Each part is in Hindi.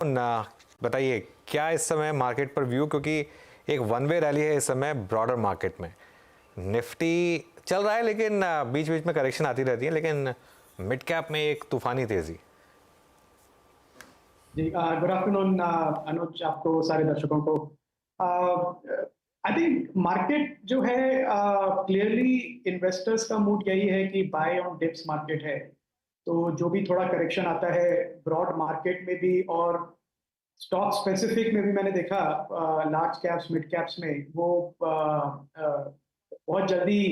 ना बताइए क्या इस समय मार्केट पर व्यू, क्योंकि एक वन वे रैली है इस समय ब्रॉडर मार्केट में। निफ्टी चल रहा है लेकिन बीच बीच में करेक्शन आती रहती है, लेकिन मिड कैप में एक तूफानी तेजी। जी गुड आफ्टरनून अनुज, आपको सारे दर्शकों को। आई थिंक मार्केट जो है क्लियरली इन्वेस्टर्स का मूड यही है कि बाय ऑन डिप्स मार्केट है। तो जो भी थोड़ा करेक्शन आता है ब्रॉड मार्केट में भी और स्टॉक स्पेसिफिक में भी मैंने देखा लार्ज कैप्स मिड कैप्स में वो बहुत जल्दी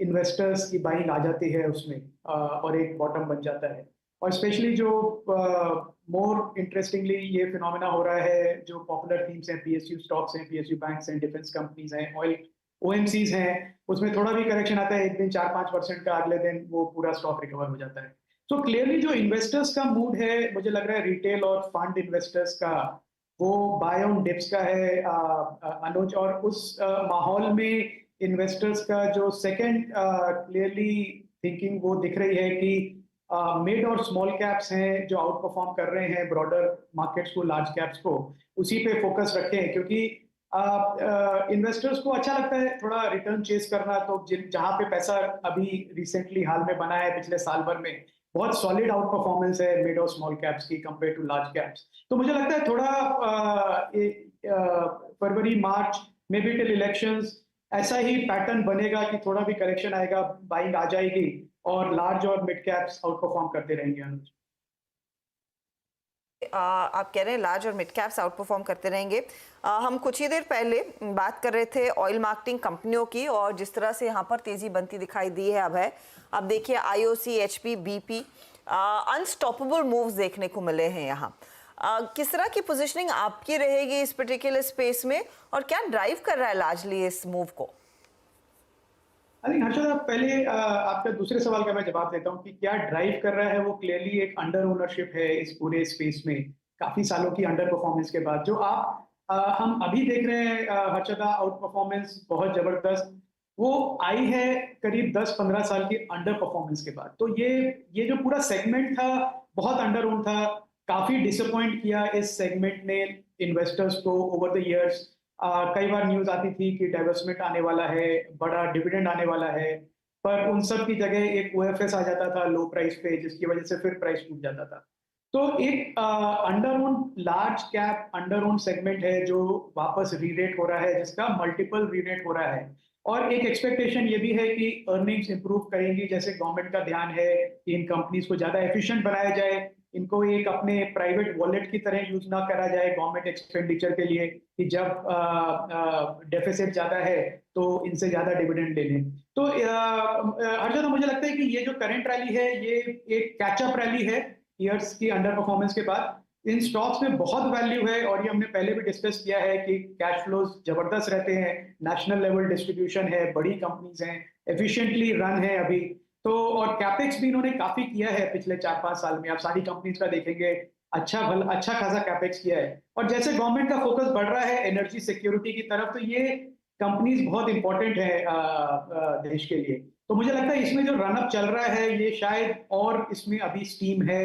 इन्वेस्टर्स की बाइंग आ जाती है उसमें और एक बॉटम बन जाता है। और स्पेशली जो मोर इंटरेस्टिंगली ये फिनोमेना हो रहा है, जो पॉपुलर थीम्स हैं, पीएसयू स्टॉक्स हैं, पीएसयू बैंक्स हैं, डिफेंस कंपनीज हैं, ऑयल ओएमसीज हैं, उसमें थोड़ा भी करेक्शन आता है एक दिन 4-5% का, अगले दिन वो पूरा स्टॉक रिकवर हो जाता है। तो क्लियरली जो इन्वेस्टर्स का मूड है, मुझे लग रहा है रिटेल और फंड इन्वेस्टर्स का, वो बाय ऑन डिप्स का है अनुज। और उस माहौल में इन्वेस्टर्स का जो सेकंड क्लियरली थिंकिंग वो दिख रही है कि मिड और स्मॉल कैप्स हैं जो आउट परफॉर्म कर रहे हैं ब्रॉडर मार्केट्स को, लार्ज कैप्स को, उसी पे फोकस रखें। क्योंकि इन्वेस्टर्स को अच्छा लगता है थोड़ा रिटर्न चेस करना। तो जहां पे पैसा अभी रिसेंटली हाल में बना है पिछले साल भर में, बहुत सॉलिड आउट परफॉर्मेंस है मिड और स्मॉल कैप्स की कंपेयर टू लार्ज कैप्स। तो मुझे लगता है थोड़ा फरवरी मार्च में भी टिल इलेक्शंस ऐसा ही पैटर्न बनेगा कि थोड़ा भी करेक्शन आएगा, बाइंग आ जाएगी और लार्ज और मिड कैप्स आउट परफॉर्म करते रहेंगे अनुज। आप कह रहे हैं लार्ज और मिड कैप्स आउट परफॉर्म करते रहेंगे। हम कुछ ही देर पहले बात कर रहे थे ऑयल मार्केटिंग कंपनियों की और जिस तरह से यहाँ पर तेजी बनती दिखाई दी है अब देखिए IOC, HP, BP, unstoppable moves देखने को मिले हैं यहाँ। किस तरह की पोजीशनिंग आपकी रहेगी इस पर्टिकुलर स्पेस में और क्या ड्राइव कर रहा है लार्जली इस मूव को? अरे हर्षद, पहले आपका दूसरे सवाल का मैं जवाब देता हूँ कि क्या ड्राइव कर रहा है। वो क्लियरली एक अंडर ओनरशिप है इस पूरे स्पेस में, काफी सालों की अंडर परफॉर्मेंस के बाद जो हम अभी देख रहे हैं हर्षदा, आउट परफॉर्मेंस बहुत जबरदस्त वो आई है करीब 10-15 साल की अंडर परफॉर्मेंस के बाद। तो ये जो पूरा सेगमेंट था बहुत अंडर ओन था, काफी डिसअपॉइंट किया इस सेगमेंट ने इन्वेस्टर्स को ओवर द इयर्स। कई बार न्यूज आती थी कि डाइवर्समेंट आने वाला है, बड़ा डिविडेंड आने वाला है, पर उन सब की जगह एक ओएफएस आ जाता था लो प्राइस पे, जिसकी वजह से फिर प्राइस टूट जाता था। तो एक under own large cap under own segment है जो वापस रीरेट हो रहा है, जिसका मल्टीपल रीरेट हो रहा है। और एक एक्सपेक्टेशन ये भी है कि अर्निंग्स इंप्रूव करेंगी, जैसे गवर्नमेंट का ध्यान है कि इन कंपनीज को ज्यादा एफिशिएंट बनाया जाए, इनको एक अपने प्राइवेट वॉलेट की तरह यूज ना करा जाए गवर्नमेंट एक्सपेंडिचर के लिए, कि जब डेफिसिट ज्यादा है तो इनसे ज्यादा डिविडेंड ले लें। तो हर जगह मुझे लगता है कि ये जो करंट रैली है ये एक कैचअप रैली है ईयर्स की अंडर परफॉर्मेंस के बाद। इन स्टॉक्स में बहुत वैल्यू है और ये हमने पहले भी डिस्कस किया है कि कैश फ्लोज जबरदस्त रहते हैं, नेशनल लेवल डिस्ट्रीब्यूशन है, बड़ी कंपनीज हैं, एफिशिएंटली रन है अभी। तो और कैपेक्स भी इन्होंने काफी किया है पिछले 4-5 साल में, आप सारी कंपनीज का देखेंगे अच्छा खासा कैपेक्स किया है। और जैसे गवर्नमेंट का फोकस बढ़ रहा है एनर्जी सिक्योरिटी की तरफ, तो ये कंपनीज बहुत इंपॉर्टेंट है देश के लिए। तो मुझे लगता है इसमें जो रनअप चल रहा है ये शायद और इसमें अभी स्टीम है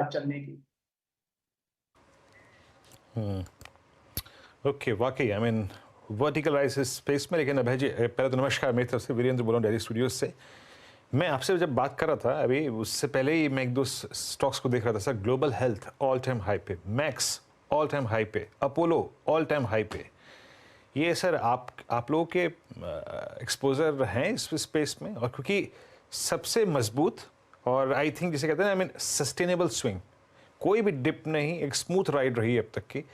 चलने की। ओके, वाकई I mean vertical rise space में। लेकिन अभय जी पहले तो नमस्कार, मेरी तरफ से वीरेंद्र बोल रहा हूँ डेली स्टूडियोज से। मैं आपसे जब बात कर रहा था अभी, उससे पहले ही मैं एक दो स्टॉक्स को देख रहा था sir. Global health all time high पे, मैक्स ऑल टाइम हाई पे, अपोलो ऑल टाइम हाई पे। ये सर आप लोगों के एक्सपोजर हैं इस स्पेस में? और क्योंकि सबसे मजबूत और आई थिंक जिसे कहते हैं आई मीन सस्टेनेबल स्विंग, कोई भी डिप नहीं, एक स्मूथ राइड रही है अब तक की।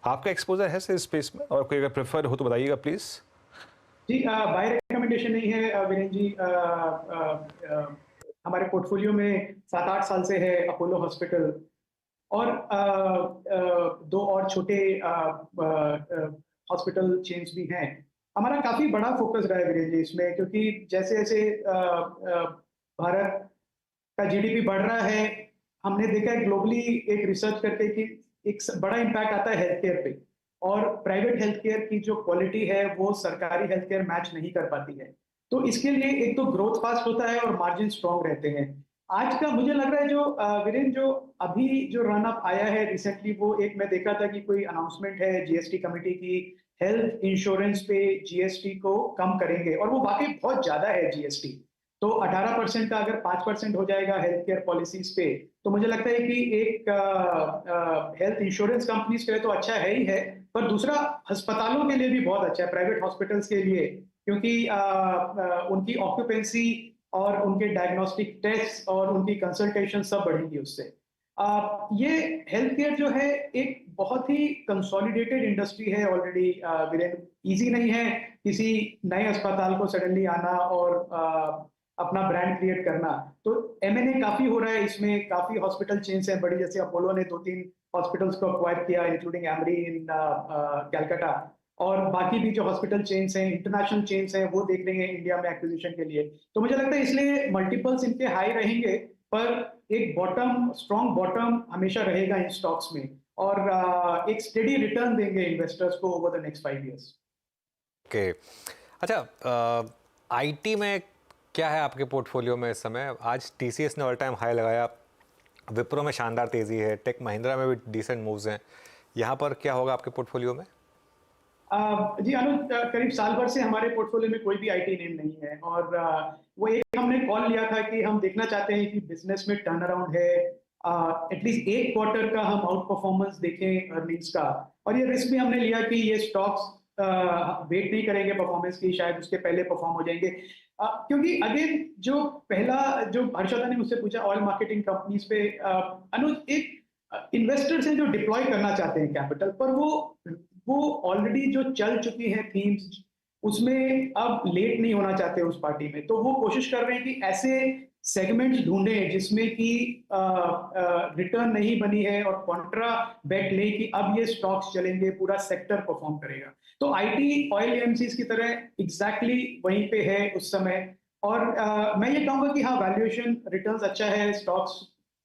आपका एक्सपोजर है सर इस स्पेस में, और कोई अगर प्रेफर हो तो बताइएगा प्लीज। जी बाय रिकमेंडेशन नहीं है वीरेंद्र जी। हमारे पोर्टफोलियो में 7-8 साल से है अपोलो हॉस्पिटल और दो और छोटे हॉस्पिटल चेन्स भी हैं। हमारा काफी बड़ा फोकस रहा है वीरेंद्र जी इसमें, क्योंकि जैसे जैसे भारत का जीडीपी बढ़ रहा है, हमने देखा है ग्लोबली एक रिसर्च करके कि एक बड़ा इम्पैक्ट आता है हेल्थ केयर पे, और प्राइवेट हेल्थ केयर की जो क्वालिटी है वो सरकारी हेल्थ केयर मैच नहीं कर पाती है। तो इसके लिए एक तो ग्रोथ फास्ट होता है और मार्जिन स्ट्रॉन्ग रहते हैं। आज का मुझे लग रहा है जो वीरेन, जो अभी जो रन अप आया है रिसेंटली, वो एक मैं देखा था कि कोई अनाउंसमेंट है जीएसटी कमेटी की, हेल्थ इंश्योरेंस पे जीएसटी को कम करेंगे, और वो वाकई बहुत ज्यादा है जीएसटी। तो 18% का अगर 5% हो जाएगा हेल्थ केयर पॉलिसीज पे, तो मुझे लगता है कि एक हेल्थ इंश्योरेंस कंपनीज के लिए तो अच्छा है ही है, पर दूसरा अस्पतालों के लिए भी बहुत अच्छा है, प्राइवेट हॉस्पिटल्स के लिए, क्योंकि उनकी ऑक्यूपेंसी और उनके डायग्नोस्टिक टेस्ट और उनकी कंसल्टेशन सब बढ़ेंगी उससे। ये हेल्थ केयर जो है एक बहुत ही कंसोलिडेटेड इंडस्ट्री है ऑलरेडी वीरेंद्र। इजी नहीं है किसी नए अस्पताल को सडनली आना और अपना ब्रांड क्रिएट करना। तो एमएनए काफी हो रहा है इसमें, काफी हॉस्पिटल चेन्स हैं बड़ी, जैसे अपोलो ने 2-3 हॉस्पिटल्स को अक्वायर किया, इंक्लूडिंग एमरी इन कैलकाटा, और बाकी भी जो हॉस्पिटल चेन्स हैं, इंटरनेशनल चेन्स हैं, वो देख रहे हैं इंडिया में एक्विजिशन के लिए। तो मुझे लगता है इसलिए मल्टीपल्स इनके हाई रहेंगे, पर एक बॉटम, स्ट्रॉन्ग बॉटम हमेशा रहेगा इन स्टॉक्स में, और एक स्टेडी रिटर्न देंगे इन्वेस्टर्स को over the next 5 years. Okay, अच्छा, आईटी में क्या है आपके पोर्टफोलियो में इस समय? आज टीसीएस ने ऑल टाइम हाई लगाया, विप्रो में शानदार तेजी है, टेक महिंद्रा में भी डिसेंट मूव्स हैं, यहाँ पर क्या होगा आपके पोर्टफोलियो में? जी अनुज, करीब साल भर से हमारे पोर्टफोलियो में कोई भी आईटी नेम नहीं है, और वो एक हमने कॉल लिया था कि हम देखना चाहते हैं कि बिजनेस में टर्न अराउंड है, एटलीस्ट एक क्वार्टर का हम आउट परफॉर्मेंस देखें अर्निंग्स का, और ये रिस्क भी हमने लिया कि ये स्टॉक्स वेट नहीं करेंगे परफॉर्मेंस की, शायद उसके पहले परफॉर्म हो जाएंगे, क्योंकि अगेन जो पहला जो हर्षदा ने मुझसे पूछा ऑयल मार्केटिंग कंपनीज पे, अनुज, एक इन्वेस्टर्स हैं जो डिप्लॉय करना चाहते हैं कैपिटल, पर वो ऑलरेडी जो चल चुकी हैं थीम्स, उसमें अब लेट नहीं होना चाहते उस पार्टी में, तो वो कोशिश कर रहे हैं कि ऐसे सेगमेंट्स ढूंढें जिसमें कि रिटर्न नहीं बनी है, और कॉन्ट्रा बेट ले कि अब ये स्टॉक्स चलेंगे, पूरा सेक्टर परफॉर्म करेगा। तो आईटी ऑयल एएमसीज की तरह एग्जैक्टली वहीं पे है उस समय, और मैं ये कहूंगा कि हाँ, वैल्यूएशन रिटर्न्स अच्छा है, stocks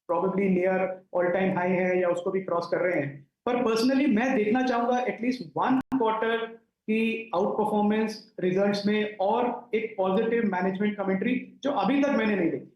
probably near all time high है या उसको भी क्रॉस कर रहे हैं, पर पर्सनली मैं देखना चाहूंगा एटलीस्ट 1 क्वार्टर की आउट परफॉर्मेंस रिजल्ट्स में, और एक पॉजिटिव मैनेजमेंट कमेंट्री जो अभी तक मैंने नहीं देखी।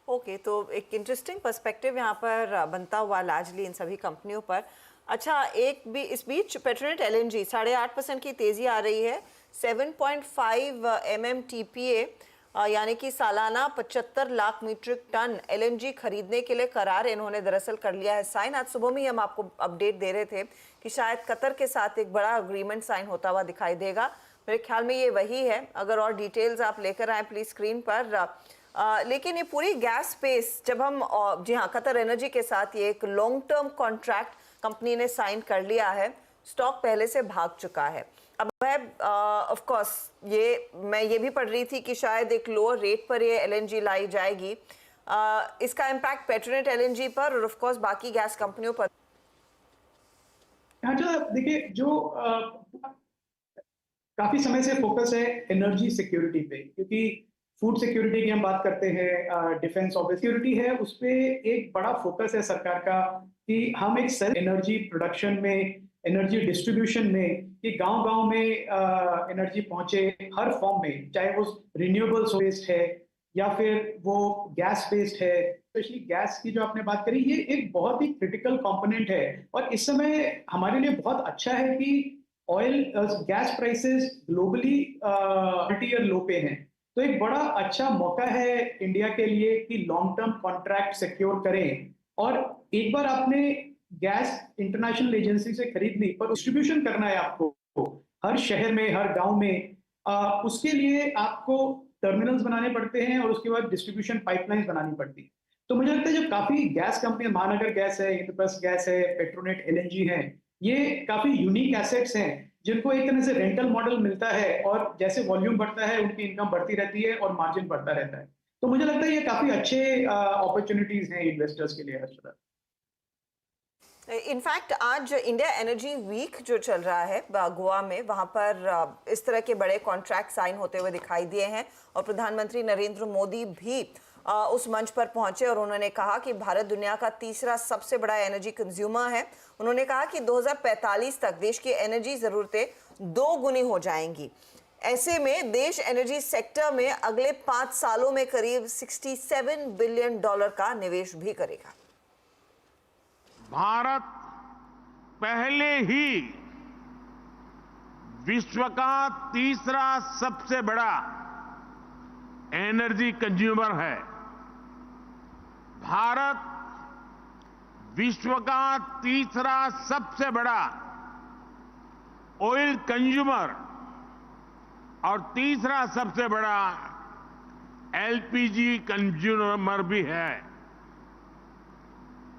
ओके, तो एक इंटरेस्टिंग पर्सपेक्टिव यहाँ पर बनता हुआ लार्जली इन सभी कंपनियों पर। अच्छा, एक भी इस बीच पेट्रोनेट एलएनजी 8.5% की तेजी आ रही है, 7.5 MMTPA यानी कि सालाना 75 लाख मीट्रिक टन एलएनजी खरीदने के लिए करार इन्होंने दरअसल कर लिया है साइन। आज सुबह में ही हम आपको अपडेट दे रहे थे कि शायद कतर के साथ एक बड़ा अग्रीमेंट साइन होता हुआ दिखाई देगा। मेरे ख्याल में ये वही है, अगर और डिटेल्स आप लेकर आए प्लीज स्क्रीन पर। लेकिन ये पूरी गैस स्पेस, जब हम जी हाँ, कतर एनर्जी के साथ ये एक लॉन्ग टर्म कॉन्ट्रैक्ट कंपनी ने साइन कर लिया है, स्टॉक पहले से भाग चुका है। अब है ऑफ कोर्स मैं ये भी पढ़ रही थी कि शायद एक लोअर रेट पर ये एलएनजी लाई जाएगी, इसका इम्पैक्ट पेट्रोनेट एलएनजी पर और ऑफ कोर्स बाकी गैस कंपनियों पर। अच्छा, देखिए, जो काफी समय से फोकस है एनर्जी सिक्योरिटी पे, क्योंकि फूड सिक्योरिटी की हम बात करते हैं, डिफेंस ऑफ सिक्योरिटी है, उस पे एक बड़ा फोकस है सरकार का कि हम एक सेल्फ एनर्जी प्रोडक्शन में, एनर्जी डिस्ट्रीब्यूशन में, कि गांव-गांव में एनर्जी पहुंचे हर फॉर्म में, चाहे वो रिन्यूएबल सोर्स है या फिर वो गैस बेस्ड है। स्पेशली गैस की जो आपने बात करी, ये एक बहुत ही क्रिटिकल कंपोनेंट है, और इस समय हमारे लिए बहुत अच्छा है कि oil gas prices globally multi year low पे हैं। तो एक बड़ा अच्छा मौका है इंडिया के लिए कि लॉन्ग टर्म कॉन्ट्रैक्ट सिक्योर करें, और एक बार आपने गैस इंटरनेशनल एजेंसी से खरीद ली, पर डिस्ट्रीब्यूशन करना है आपको हर शहर में, हर गांव में, उसके लिए आपको टर्मिनल्स बनाने पड़ते हैं और उसके बाद डिस्ट्रीब्यूशन पाइपलाइंस बनानी पड़ती है। तो मुझे लगता है जो काफी गैस कंपनी, महानगर गैस है, इंद्रप्रस्थ गैस है, पेट्रोनेट एलएनजी है, ये काफी यूनिक एसेट्स हैं जिनको एक तरह से रेंटल मॉडल मिलता है, और जैसे वॉल्यूम बढ़ता है उनकी इनकम बढ़ती रहती है और मार्जिन बढ़ता रहता है। तो मुझे लगता है ये काफी अच्छे अपॉर्चुनिटीज हैं इन्वेस्टर्स के लिए हर्षदा। इनफैक्ट आज इंडिया एनर्जी वीक जो चल रहा है गोवा में, वहां पर इस तरह के बड़े कॉन्ट्रैक्ट साइन होते हुए दिखाई दिए हैं, और प्रधानमंत्री नरेंद्र मोदी भी उस मंच पर पहुंचे और उन्होंने कहा कि भारत दुनिया का तीसरा सबसे बड़ा एनर्जी कंज्यूमर है। उन्होंने कहा कि 2045 तक देश की एनर्जी ज़रूरतें 2 गुनी हो जाएंगी। ऐसे में देश एनर्जी सेक्टर में अगले 5 सालों में करीब $67 बिलियन का निवेश भी करेगा। भारत पहले ही विश्व का तीसरा सबसे बड़ा एनर्जी कंज्यूमर है। भारत विश्व का तीसरा सबसे बड़ा ऑयल कंज्यूमर और तीसरा सबसे बड़ा एलपीजी कंज्यूमर भी है।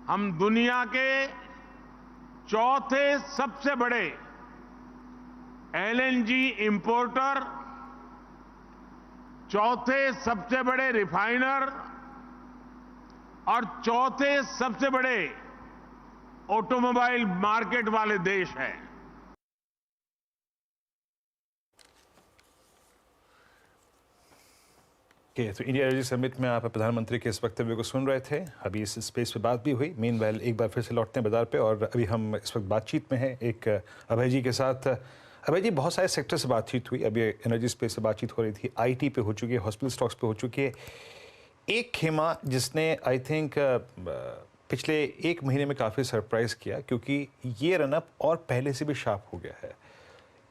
हम दुनिया के चौथे सबसे बड़े एलएनजी इंपोर्टर, चौथे सबसे बड़े रिफाइनर और चौथे सबसे बड़े ऑटोमोबाइल मार्केट वाले देश हैं। तो इंडिया एनर्जी समिट में आप प्रधानमंत्री के इस वक्तव्य को सुन रहे थे। अभी इस स्पेस पे बात भी हुई। मीनवाइल एक बार फिर से लौटते हैं बाजार पे और अभी हम इस वक्त बातचीत में हैं एक अभय जी के साथ। अभय जी, बहुत सारे सेक्टर से बातचीत हुई, अभी एनर्जी स्पेस से बातचीत हो रही थी, आईटी पे हो चुकी है, हॉस्पिटल स्टॉक्स पे हो चुकी है। एक खेमा जिसने आई थिंक पिछले एक महीने में काफ़ी सरप्राइज किया क्योंकि ये रनअप और पहले से भी शार्प हो गया है।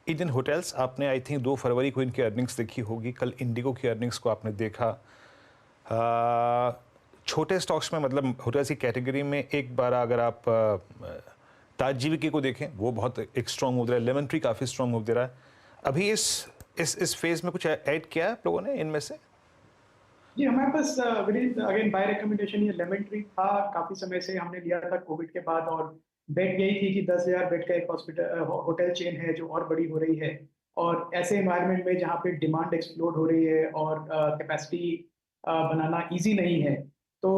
इंडियन होटल्स, आपने आई थिंक 2 फरवरी को इनकी अर्निंग्स देखी होगी, कल इंडिगो की अर्निंग्स को आपने देखा। छोटे स्टॉक्स में मतलब होटल्स की कैटेगरी में एक बार अगर आप ताज जीवीके को देखें, वो बहुत एक स्ट्रॉन्ग मूव दे रहा है, लेमन ट्री काफ़ी स्ट्रॉन्ग मूव दे रहा है। अभी इस फेज में कुछ ऐड किया है आप लोगों ने इनमें से? जी, हमारे पास अगेन बाय रिकमेंडेशन ये लेमन ट्री था। काफी समय से हमने लिया था कोविड के बाद और बेट यही थी कि 10,000 बेड का एक होटल चेन है जो और बड़ी हो रही है और ऐसे एनवायरनमेंट में जहाँ पे डिमांड एक्सप्लोड हो रही है और कैपेसिटी बनाना इजी नहीं है, तो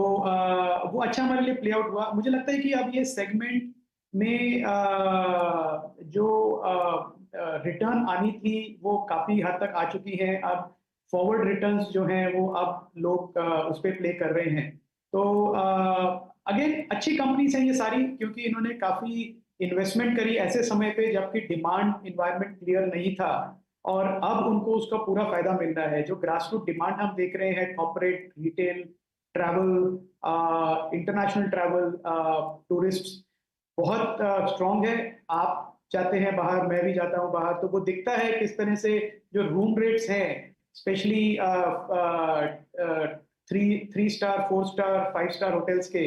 वो अच्छा हमारे लिए प्ले आउट हुआ। मुझे लगता है कि अब ये सेगमेंट में जो रिटर्न आनी थी वो काफी हद तक आ चुकी है। अब फॉरवर्ड रिटर्न्स जो हैं वो अब लोग उस पर प्ले कर रहे हैं। तो अगेन अच्छी कंपनीज हैं ये सारी, क्योंकि इन्होंने काफी इन्वेस्टमेंट करी ऐसे समय पे जबकि डिमांड इन्वायरमेंट क्लियर नहीं था और अब उनको उसका पूरा फायदा मिल रहा है। जो ग्रास रूट डिमांड हम देख रहे हैं, corporate, retail, travel, international travel, tourist बहुत स्ट्रांग है। आप जाते हैं बाहर, मैं भी जाता हूँ बाहर, तो वो दिखता है किस तरह से जो रूम रेट्स हैं specially 3 star, 4 star, 5 star hotels के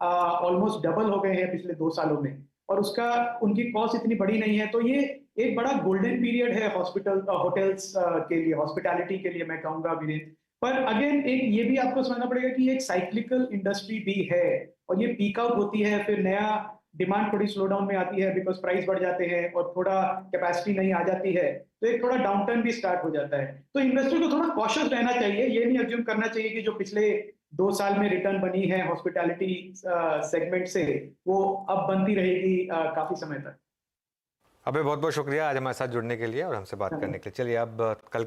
ऑलमोस्ट डबल हो गए हैं पिछले 2 सालों में और उसका उनकी कॉस्ट इतनी बड़ी नहीं है। तो ये एक बड़ा गोल्डन पीरियड है होटल्स के लिए, हॉस्पिटैलिटी के लिए मैं कहूँगा वीरेंद्र। पर अगेन एक ये भी आपको समझना पड़ेगा कि एक साइक्लिकल इंडस्ट्री भी है और ये पीक आउट होती है, फिर नया डिमांड थोड़ी स्लो डाउन में आती है बिकॉज प्राइस बढ़ जाते हैं और थोड़ा कैपेसिटी नहीं आ जाती है, तो एक थोड़ा डाउन टर्न भी स्टार्ट हो जाता है। तो इन्वेस्टर को थोड़ा कॉशियस रहना चाहिए। ये नहीं अज्यूम करना चाहिए कि जो पिछले 2 साल में रिटर्न बनी है हॉस्पिटैलिटी सेगमेंट से वो अब बनती रहेगी काफी समय तक। अबे बहुत बहुत शुक्रिया आज हमारे साथ जुड़ने के लिए और हमसे बात करने के लिए। चलिए अब कल